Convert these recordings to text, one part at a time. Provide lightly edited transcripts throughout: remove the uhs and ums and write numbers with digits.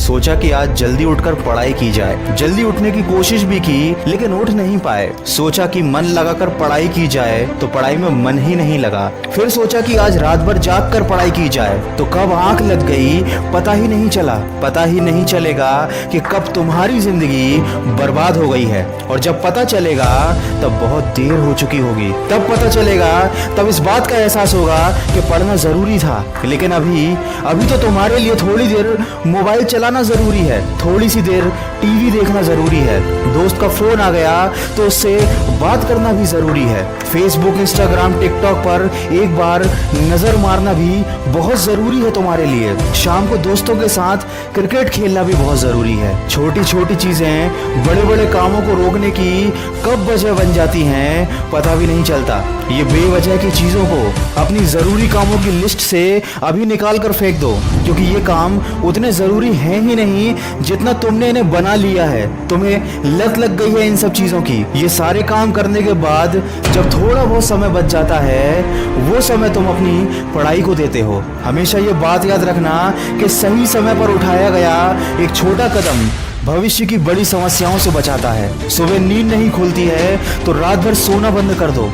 सोचा कि आज जल्दी उठकर पढ़ाई की जाए। जल्दी उठने की कोशिश भी की लेकिन उठ नहीं पाए। सोचा कि मन लगाकर पढ़ाई की जाए तो पढ़ाई में मन ही नहीं लगा। फिर सोचा कि आज रात भर जाग कर पढ़ाई की जाए तो कब आंख लग गई पता ही नहीं चला। पता ही नहीं चलेगा कि कब तुम्हारी जिंदगी बर्बाद हो गई है, और जब पता चलेगा तब बहुत देर हो चुकी होगी। तब पता चलेगा, तब इस बात का एहसास होगा कि पढ़ना जरूरी था। लेकिन अभी तो तुम्हारे लिए थोड़ी देर मोबाइल चलाना जरूरी है, थोड़ी सी देर टीवी देखना जरूरी है, दोस्त का फोन आ गया तो उससे बात करना भी जरूरी है, फेसबुक इंस्टाग्राम टिकटॉक पर एक बार नजर मारना भी बहुत जरूरी है तुम्हारे लिए। शाम को दोस्तों के साथ क्रिकेट खेलना भी बहुत जरूरी है। छोटी छोटी चीजें बड़े बड़े कामों को रोकने की कब वजह बन जाती हैं पता भी नहीं चलता। ये बेवजह की चीजों को अपनी जरूरी कामों की लिस्ट से अभी निकाल कर फेंक दो, क्योंकि ये काम उतने जरूरी हैं ही नहीं जितना तुमने इन्हें बना लिया है। तुम्हें लत लग गई है इन सब चीजों की। ये सारे काम करने के बाद जब थोड़ा बहुत समय बच जाता है वो समय तुम अपनी पढ़ाई को देते हो। हमेशा ये बात याद रखना कि सही समय पर उठाया गया एक छोटा कदम भविष्य की बड़ी समस्याओं से बचाता है। सुबह नींद नहीं खुलती है तो रात भर सोना बंद कर दो।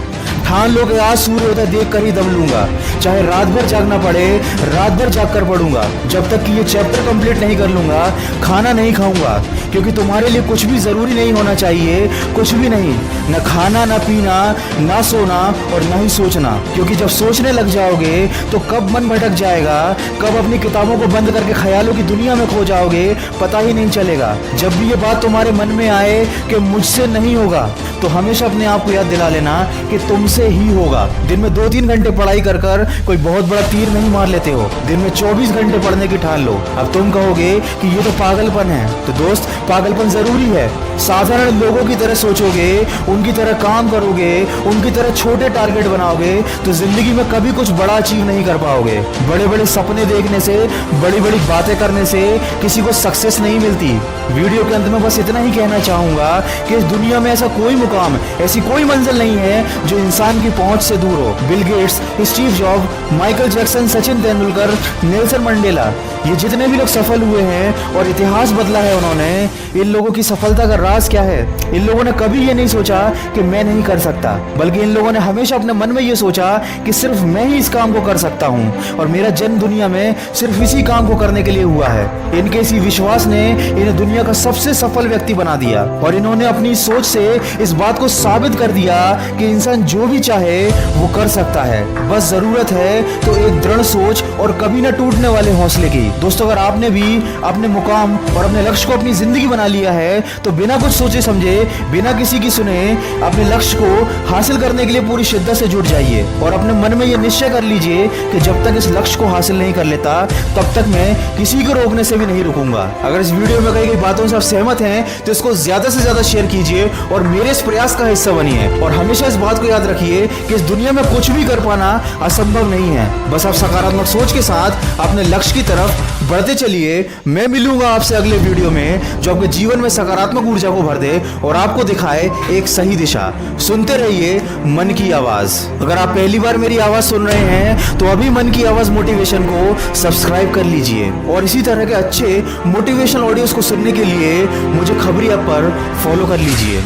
ठान लो कि आज सूर्योदय देख कर ही दम लूंगा, चाहे रात भर जागना पड़े रात भर जाग कर पढ़ूंगा। जब तक कि ये चैप्टर कंप्लीट नहीं कर लूंगा खाना नहीं खाऊंगा, क्योंकि तुम्हारे लिए कुछ भी जरूरी नहीं होना चाहिए, कुछ भी नहीं, न खाना न पीना न सोना और न ही सोचना। क्योंकि जब सोचने लग जाओगे तो कब मन भटक जाएगा, कब अपनी किताबों को बंद करके ख्यालों की दुनिया में खो जाओगे पता ही नहीं चलेगा। जब भी ये बात तुम्हारे मन में आए कि मुझसे नहीं होगा तो हमेशा अपने आप को याद दिला लेना कि तुमसे ही होगा। दिन में 2-3 घंटे पढ़ाई कर कर कोई बहुत बड़ा तीर नहीं मार लेते हो। दिन में 24 घंटे पढ़ने की ठान लो। अब तुम कहोगे कि ये तो पागलपन है, तो दोस्त पागलपन जरूरी है। साधारण लोगों की तरह सोचोगे, उनकी तरह काम करोगे, उनकी तरह छोटे टारगेट बनाओगे तो जिंदगी में कभी कुछ बड़ा अचीव नहीं कर पाओगे। बड़े बड़े सपने देखने से, बड़ी बड़ी बातें करने से किसी को सक्सेस नहीं मिलती। वीडियो के अंत में बस इतना ही कहना चाहूंगा कि इस दुनिया में ऐसा कोई मुकाम, ऐसी कोई मंजिल नहीं है जो इंसान की पहुंच से दूर हो। Bill Gates, Steve job, Michael Jackson, Sachin Tendulkar, Nelson Mandela, ये जितने भी लोग सफल हुए हैं और इतिहास बदला है उन्होंने, इन लोगों की सफलता का राज क्या है? इन लोगों ने कभी ये नहीं सोचा कि मैं नहीं कर सकता, बल्कि इन लोगों ने हमेशा अपने मन में ये सोचा कि सिर्फ मैं ही इस काम को कर सकता हूँ और मेरा जन्म दुनिया में सिर्फ इसी काम को करने के लिए हुआ है। इनके इसी विश्वास ने इन्हें दुनिया का सबसे सफल व्यक्ति बना दिया और इन्होंने अपनी सोच से इस बात को साबित कर दिया कि इंसान जो भी चाहे वो कर सकता है। बस जरूरत है तो एक दृढ़ सोच और कभी न टूटने वाले हौसले की। दोस्तों, अगर आपने भी अपने मुकाम और अपने लक्ष्य को अपनी जिंदगी बना लिया है तो बिना कुछ सोचे समझे, बिना किसी की सुने अपने लक्ष्य को हासिल करने के लिए पूरी शिद्दत से जुट जाइए और अपने मन में ये निश्चय कर लीजिए कि जब तक इस लक्ष्य को हासिल नहीं कर लेता तब तक मैं किसी को रोकने से भी नहीं रुकूंगा। अगर इस वीडियो में कही गई बातों से आप सहमत हैं तो इसको ज्यादा से ज्यादा शेयर कीजिए और मेरे इस प्रयास का हिस्सा बनिए। और हमेशा इस बात को याद रखिए कि इस दुनिया में कुछ भी कर पाना असंभव नहीं है। बस आप सकारात्मक सोच के साथ अपने लक्ष्य की तरफ बढ़ते चलिए। मैं मिलूंगा आपसे अगले वीडियो में जो आपके जीवन में सकारात्मक ऊर्जा को भर दे और आपको दिखाए एक सही दिशा। सुनते रहिए मन की आवाज। अगर आप पहली बार मेरी आवाज सुन रहे हैं तो अभी मन की आवाज मोटिवेशन को सब्सक्राइब कर लीजिए और इसी तरह के अच्छे मोटिवेशनल ऑडियोज को सुनने के लिए मुझे खबरी ऐप पर फॉलो कर लीजिए।